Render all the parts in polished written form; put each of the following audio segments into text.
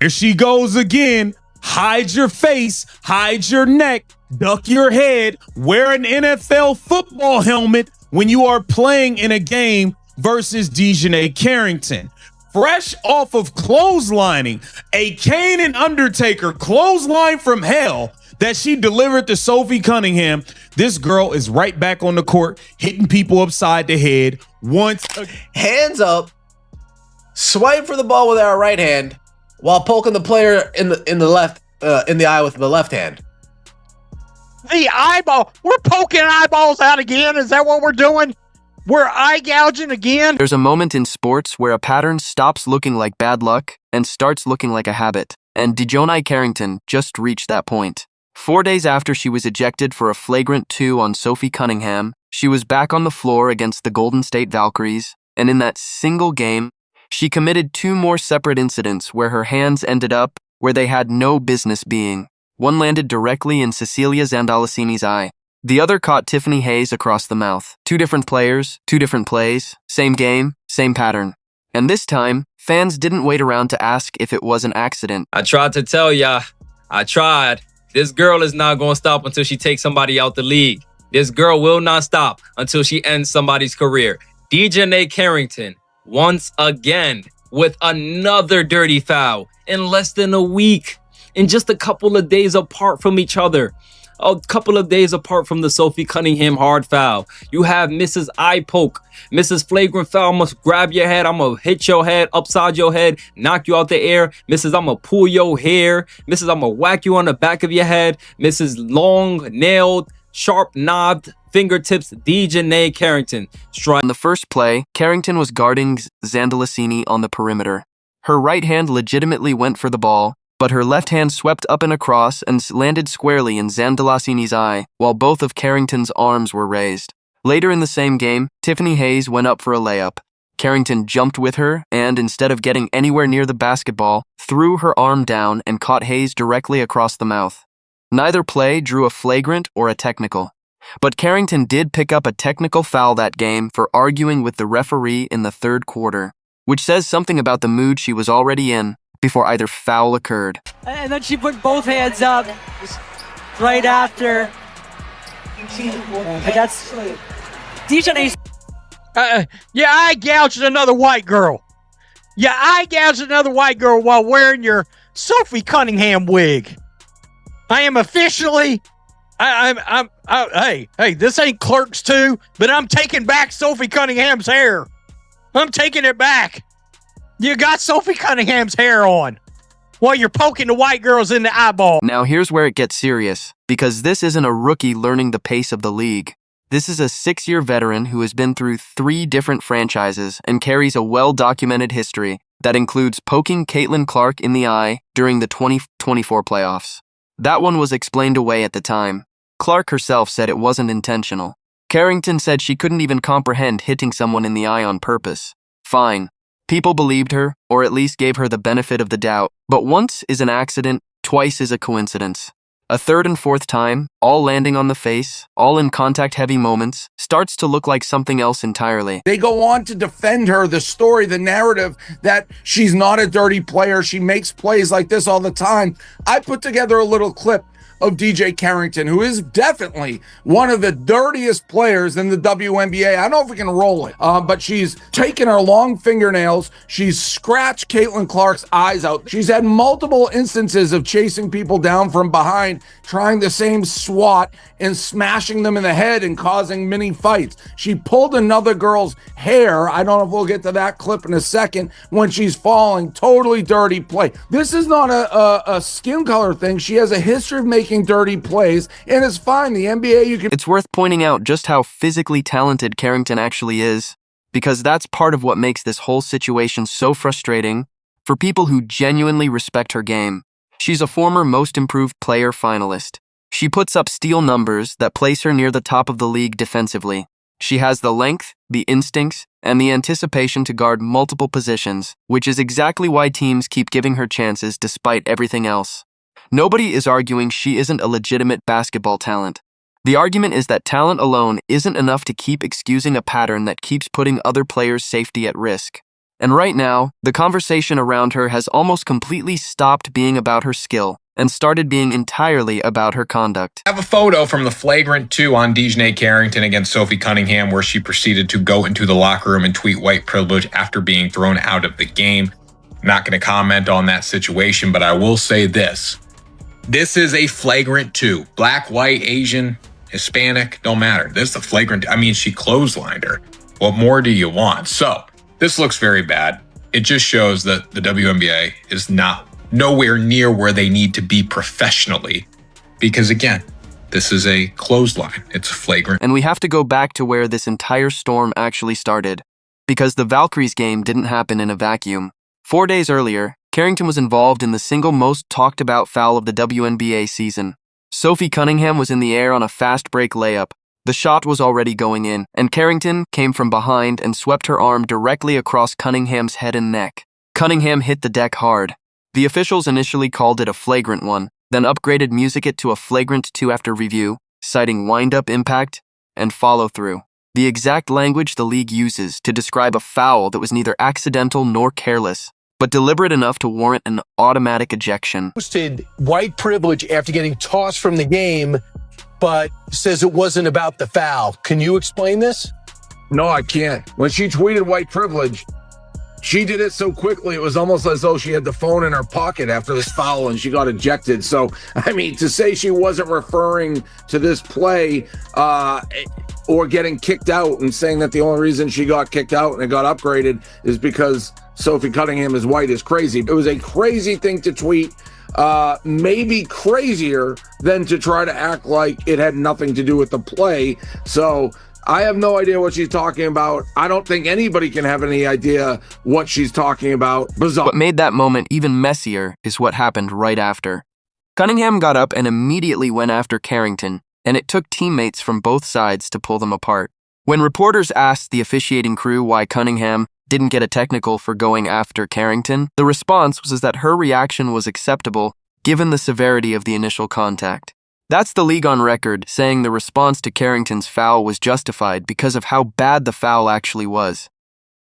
Here she goes again. Hide your face, hide your neck, duck your head, wear an NFL football helmet when you are playing in a game versus Djonai Carrington. Fresh off of clotheslining, a Kane and Undertaker clothesline from hell that she delivered to Sophie Cunningham. This girl is right back on the court, hitting people upside the head once again. Hands up, swipe for the ball with our right hand while poking the player in the eye with the left hand. The eyeball. We're poking eyeballs out again. Is that what we're doing? We're eye gouging again? There's a moment in sports where a pattern stops looking like bad luck and starts looking like a habit. And Djonai Carrington just reached that point. 4 days after she was ejected for a flagrant 2 on Sophie Cunningham, she was back on the floor against the Golden State Valkyries, and in that single game, she committed 2 more separate incidents where her hands ended up where they had no business being. One landed directly in Cecilia Zandalasini's eye. The other caught Tiffany Hayes across the mouth. 2 different players, 2 different plays, same game, same pattern. And this time, fans didn't wait around to ask if it was an accident. I tried to tell ya. I tried. This girl is not going to stop until she takes somebody out the league. This girl will not stop until she ends somebody's career. Djonai Carrington, once again, with another dirty foul in less than a week. In just a couple of days apart from each other. A couple of days apart from the Sophie Cunningham hard foul. You have Mrs. Eye Poke. Mrs. Flagrant foul, I'm going to grab your head. I'm going to hit your head, upside your head, knock you out the air. Mrs. I'm going to pull your hair. Mrs. I'm going to whack you on the back of your head. Mrs. Long, nailed, sharp knobbed fingertips, Djonai Carrington. In the first play, Carrington was guarding Zandalasini on the perimeter. Her right hand legitimately went for the ball, but her left hand swept up and across and landed squarely in Zandalasini's eye, while both of Carrington's arms were raised. Later in the same game, Tiffany Hayes went up for a layup. Carrington jumped with her and, instead of getting anywhere near the basketball, threw her arm down and caught Hayes directly across the mouth. Neither play drew a flagrant or a technical. But Carrington did pick up a technical foul that game for arguing with the referee in the third quarter, which says something about the mood she was already in before either foul occurred. And then she put both hands up right after. That's Djonai. Yeah, I gouged another white girl. Yeah, I gouged another white girl while wearing your Sophie Cunningham wig. I am officially. Hey, this ain't Clerks 2, but I'm taking back Sophie Cunningham's hair. I'm taking it back. You got Sophie Cunningham's hair on while you're poking the white girls in the eyeball. Now here's where it gets serious, because this isn't a rookie learning the pace of the league. This is a 6-year veteran who has been through 3 different franchises and carries a well-documented history that includes poking Caitlin Clark in the eye during the 2024 playoffs. That one was explained away at the time. Clark herself said it wasn't intentional. Carrington said she couldn't even comprehend hitting someone in the eye on purpose. Fine. People believed her, or at least gave her the benefit of the doubt. But once is an accident, twice is a coincidence. A third and fourth time, all landing on the face, all in contact-heavy moments, starts to look like something else entirely. They go on to defend her, the story, the narrative that she's not a dirty player. She makes plays like this all the time. I put together a little clip of Djonai Carrington, who is definitely one of the dirtiest players in the WNBA. I don't know if we can roll it, but she's taken her long fingernails. She's scratched Caitlin Clark's eyes out. She's had multiple instances of chasing people down from behind, trying the same swat and smashing them in the head and causing mini fights. She pulled another girl's hair. I don't know if we'll get to that clip in a second when she's falling. Totally dirty play. This is not a skin color thing. She has a history of making dirty plays, and it's fine. The NBA, you can... It's worth pointing out just how physically talented Carrington actually is, because that's part of what makes this whole situation so frustrating for people who genuinely respect her game. She's a former Most Improved Player finalist. She puts up steal numbers that place her near the top of the league defensively. She has the length, the instincts, and the anticipation to guard multiple positions, which is exactly why teams keep giving her chances despite everything else. Nobody is arguing she isn't a legitimate basketball talent. The argument is that talent alone isn't enough to keep excusing a pattern that keeps putting other players' safety at risk. And right now, the conversation around her has almost completely stopped being about her skill and started being entirely about her conduct. I have a photo from the flagrant 2 on Djonai Carrington against Sophie Cunningham where she proceeded to go into the locker room and tweet white privilege after being thrown out of the game. I'm not going to comment on that situation, but I will say this. This is a flagrant 2. Black, white, Asian, Hispanic, don't matter. This is a flagrant. I mean, she clotheslined her. What more do you want? So this looks very bad. It just shows that the WNBA is nowhere near where they need to be professionally. Because again, this is a clothesline. It's flagrant. And we have to go back to where this entire storm actually started. Because the Valkyries game didn't happen in a vacuum. 4 days earlier, Carrington was involved in the single most talked about foul of the WNBA season. Sophie Cunningham was in the air on a fast break layup. The shot was already going in, and Carrington came from behind and swept her arm directly across Cunningham's head and neck. Cunningham hit the deck hard. The officials initially called it a flagrant 1, then upgraded music it to a flagrant 2 after review, citing wind-up impact and follow-through. The exact language the league uses to describe a foul that was neither accidental nor careless, but deliberate enough to warrant an automatic ejection. Posted white privilege after getting tossed from the game, but says it wasn't about the foul. Can you explain this? No, I can't. When she tweeted white privilege, she did it so quickly, it was almost as though she had the phone in her pocket after this foul and she got ejected. So, I mean, to say she wasn't referring to this play or getting kicked out and saying that the only reason she got kicked out and it got upgraded is because Sophie Cunningham is white is crazy. It was a crazy thing to tweet, maybe crazier than to try to act like it had nothing to do with the play. So I have no idea what she's talking about. I don't think anybody can have any idea what she's talking about. Bizarre. What made that moment even messier is what happened right after. Cunningham got up and immediately went after Carrington, and it took teammates from both sides to pull them apart. When reporters asked the officiating crew why Cunningham didn't get a technical for going after Carrington, the response was that her reaction was acceptable given the severity of the initial contact. That's the league on record saying the response to Carrington's foul was justified because of how bad the foul actually was.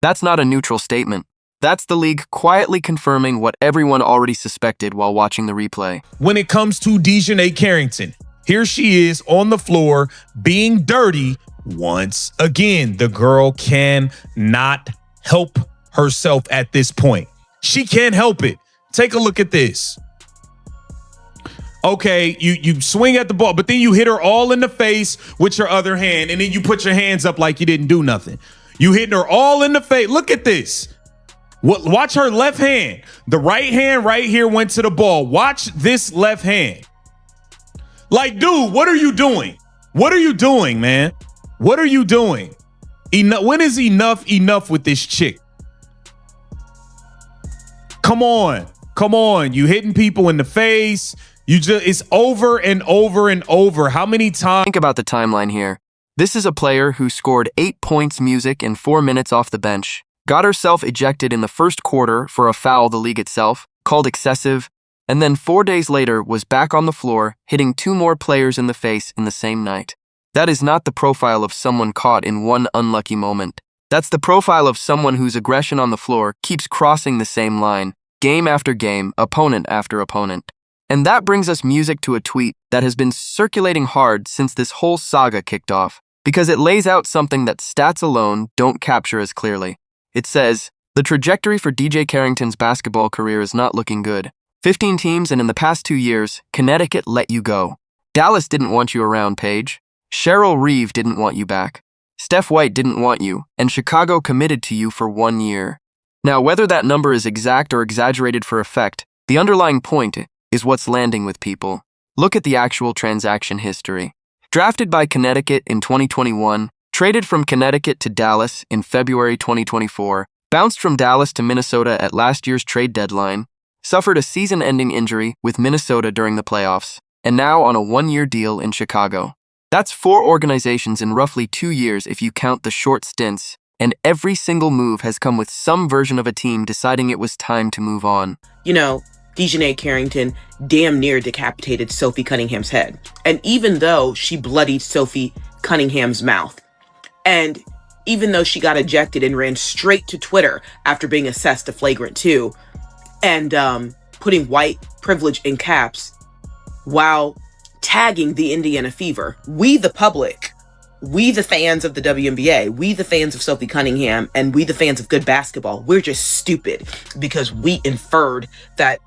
That's not a neutral statement. That's the league quietly confirming what everyone already suspected while watching the replay. When it comes to Djonai Carrington, here she is on the floor being dirty once again. The girl cannot help herself at this point. She can't help it. Take a look at this. Okay, you swing at the ball, but then you hit her all in the face with your other hand, and then you put your hands up like you didn't do nothing. You hitting her all in the face. Look at this. Watch her left hand. The right hand right here went to the ball. Watch this left hand. Like, dude, what are you doing? What are you doing, man? What are you doing? When is enough with this chick? Come on. Come on. You hitting people in the face. It's over and over and over. How many times? Think about the timeline here. This is a player who scored 8 points music in 4 minutes off the bench, got herself ejected in the first quarter for a foul the league itself called excessive, and then 4 days later was back on the floor hitting 2 more players in the face in the same night. That is not the profile of someone caught in one unlucky moment. That's the profile of someone whose aggression on the floor keeps crossing the same line, game after game, opponent after opponent. And that brings us music to a tweet that has been circulating hard since this whole saga kicked off, because it lays out something that stats alone don't capture as clearly. It says, the trajectory for Djonai Carrington's basketball career is not looking good. 15 teams, and in the past 2 years, Connecticut let you go. Dallas didn't want you around, Paige. Cheryl Reeve didn't want you back. Steph White didn't want you, and Chicago committed to you for 1 year. Now, whether that number is exact or exaggerated for effect, the underlying point is what's landing with people. Look at the actual transaction history. Drafted by Connecticut in 2021, traded from Connecticut to Dallas in February 2024, bounced from Dallas to Minnesota at last year's trade deadline, suffered a season-ending injury with Minnesota during the playoffs, and now on a 1-year deal in Chicago. That's 4 organizations in roughly 2 years if you count the short stints, and every single move has come with some version of a team deciding it was time to move on. You know, Djonai Carrington damn near decapitated Sophie Cunningham's head. And even though she bloodied Sophie Cunningham's mouth, and even though she got ejected and ran straight to Twitter after being assessed a flagrant 2 and putting white privilege in caps while tagging the Indiana Fever. We, the public, we, the fans of the WNBA, we, the fans of Sophie Cunningham, and we, the fans of good basketball, we're just stupid because we inferred that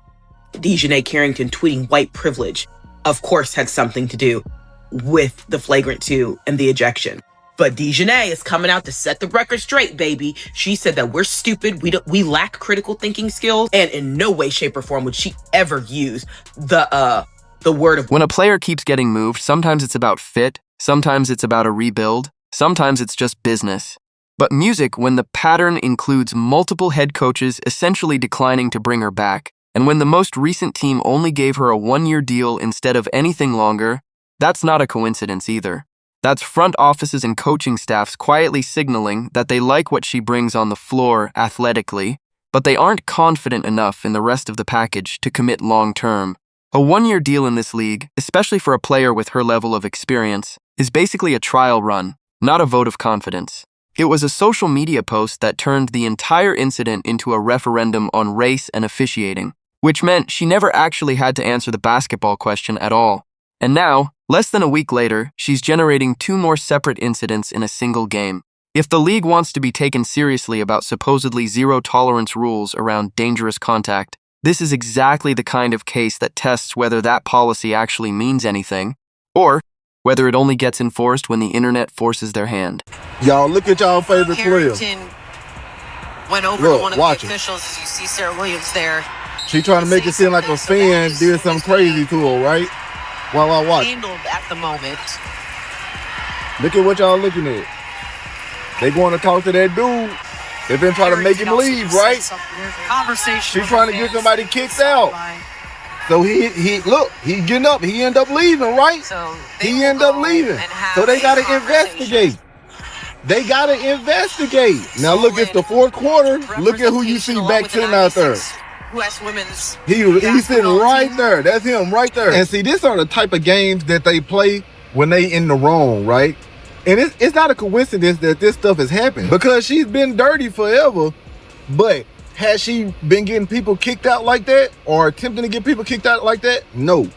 Djonai Carrington tweeting white privilege, of course, had something to do with the flagrant 2 and the ejection. But Djonai is coming out to set the record straight, baby. She said that we're stupid, we lack critical thinking skills, and in no way, shape, or form would she ever use the word of... When a player keeps getting moved, sometimes it's about fit, sometimes it's about a rebuild, sometimes it's just business. But music, when the pattern includes multiple head coaches essentially declining to bring her back, and when the most recent team only gave her a 1-year deal instead of anything longer, that's not a coincidence either. That's front offices and coaching staffs quietly signaling that they like what she brings on the floor athletically, but they aren't confident enough in the rest of the package to commit long-term. A 1-year deal in this league, especially for a player with her level of experience, is basically a trial run, not a vote of confidence. It was a social media post that turned the entire incident into a referendum on race and officiating, which meant she never actually had to answer the basketball question at all. And now, less than a week later, she's generating 2 more separate incidents in a single game. If the league wants to be taken seriously about supposedly zero-tolerance rules around dangerous contact, this is exactly the kind of case that tests whether that policy actually means anything, or whether it only gets enforced when the internet forces their hand. Y'all, look at y'all favorite player. Carrington went over to one of the officials. As you see Sarah Williams there. She trying to make it seem like a fan did something crazy to her, right? While I watch. Handled at the moment. Look at what y'all looking at. They going to talk to that dude. They've been trying to make him leave, right? Conversation. She's trying to get somebody kicked out. So he look, he getting up. He end up leaving, right? So he end up leaving. So they got to investigate. They got to investigate. Now look, it's the 4th quarter. Look at who you see back sitting out there. U.S. women's He's sitting right there. That's him right there. And see, these are the type of games that they play when they in the wrong, right? And it's not a coincidence that this stuff has happened because she's been dirty forever. But has she been getting people kicked out like that or attempting to get people kicked out like that? No.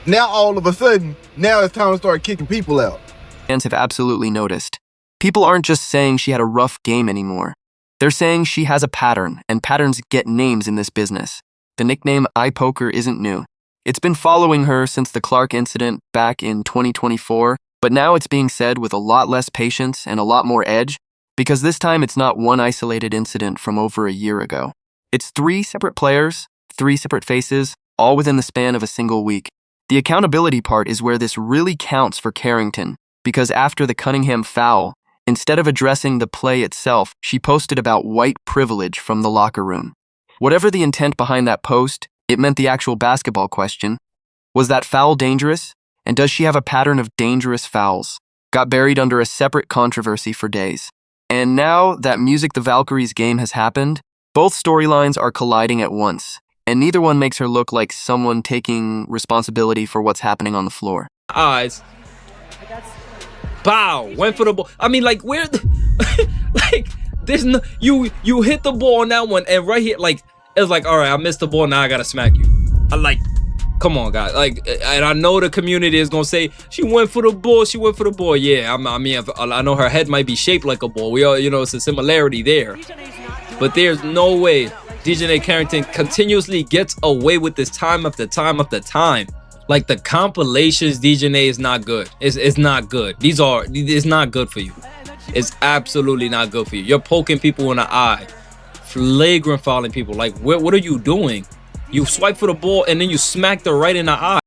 Now all of a sudden, now it's time to start kicking people out. Fans have absolutely noticed. People aren't just saying she had a rough game anymore. They're saying she has a pattern, and patterns get names in this business. The nickname Eye Poker isn't new. It's been following her since the Clark incident back in 2024, but now it's being said with a lot less patience and a lot more edge, because this time it's not one isolated incident from over a year ago. It's 3 separate players, 3 separate faces, all within the span of a single week. The accountability part is where this really counts for Carrington, because after the Cunningham foul, instead of addressing the play itself, she posted about white privilege from the locker room. Whatever the intent behind that post, it meant the actual basketball question. Was that foul dangerous? And does she have a pattern of dangerous fouls? Got buried under a separate controversy for days. And now that Music the Valkyries game has happened, both storylines are colliding at once, and neither one makes her look like someone taking responsibility for what's happening on the floor. Eyes. Bow, went for the ball. I mean, like, where like, there's no, you hit the ball on that one, and right here, like, it's like, all right, I missed the ball, now I gotta smack you. I like, come on, guys. Like, and I know the community is gonna say, she went for the ball, Yeah, I know her head might be shaped like a ball. We all, it's a similarity there. But there's no way Djonai Carrington continuously gets away with this time after time after time. Like, the compilations, Djonai is not good. It's not good. It's not good for you. It's absolutely not good for you. You're poking people in the eye, flagrant fouling people. Like, what are you doing? You swipe for the ball and then you smacked her right in the eye.